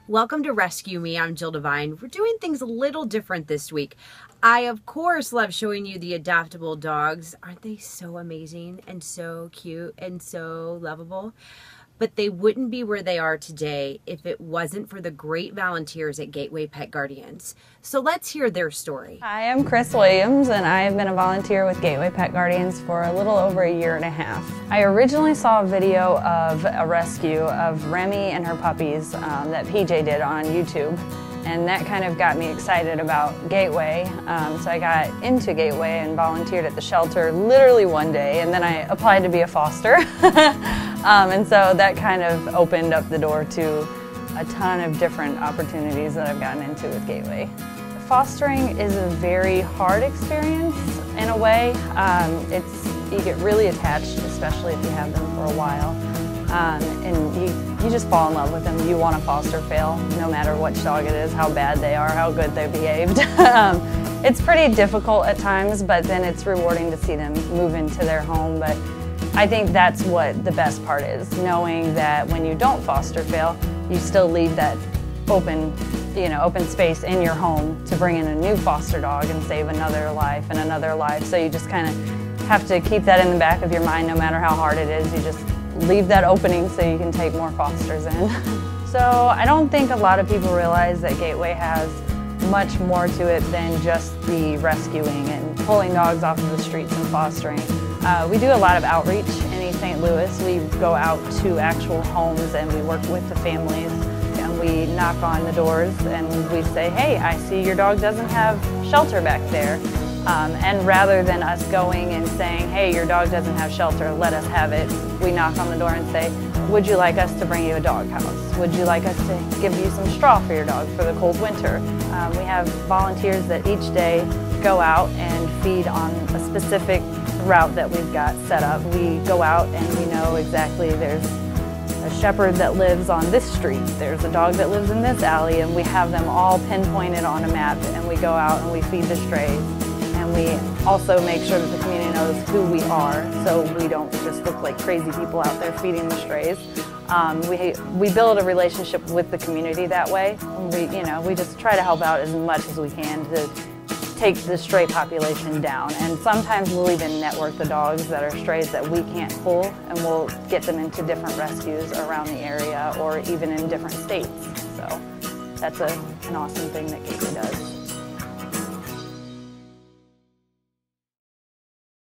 Welcome to Rescue Me. I'm Jill Devine. We're doing things a little different this week. I, of course, love showing you the adoptable dogs. Aren't they so amazing and so cute and so lovable? But they wouldn't be where they are today if it wasn't for the great volunteers at Gateway Pet Guardians. So let's hear their story. Hi, I'm Kris Williams, and I have been a volunteer with Gateway Pet Guardians for a little over a year and a half. I originally saw a video of a rescue of Remy and her puppies that PJ did on YouTube. And that kind of got me excited about Gateway. So I got into Gateway and volunteered at the shelter literally one day, and then I applied to be a foster. And so that kind of opened up the door to a ton of different opportunities that I've gotten into with Gateway. Fostering is a very hard experience in a way. You get really attached, especially if you have them for a while. And you just fall in love with them. You want to foster fail, no matter which dog it is, how bad they are, how good they behaved. It's pretty difficult at times, but then it's rewarding to see them move into their home. But I think that's what the best part is, knowing that when you don't foster fail, you still leave that open space in your home to bring in a new foster dog and save another life and another life. So you just kind of have to keep that in the back of your mind, no matter how hard it is. You just leave that opening so you can take more fosters in. So I don't think a lot of people realize that Gateway has much more to it than just the rescuing and pulling dogs off of the streets and fostering. We do a lot of outreach in East St. Louis. We go out to actual homes and we work with the families and we knock on the doors and we say, hey, I see your dog doesn't have shelter back there. And rather than us going and saying, hey, your dog doesn't have shelter, let us have it, we knock on the door and say, would you like us to bring you a dog house? Would you like us to give you some straw for your dog for the cold winter? We have volunteers that each day go out and feed on a specific route that we've got set up. We go out and we know exactly there's a shepherd that lives on this street, there's a dog that lives in this alley, and we have them all pinpointed on a map, and we go out and we feed the strays. And we also make sure that the community knows who we are, so we don't just look like crazy people out there feeding the strays. We build a relationship with the community that way. We just try to help out as much as we can to take the stray population down. And sometimes we'll even network the dogs that are strays that we can't pull, and we'll get them into different rescues around the area or even in different states. So that's an awesome thing that Gateway does.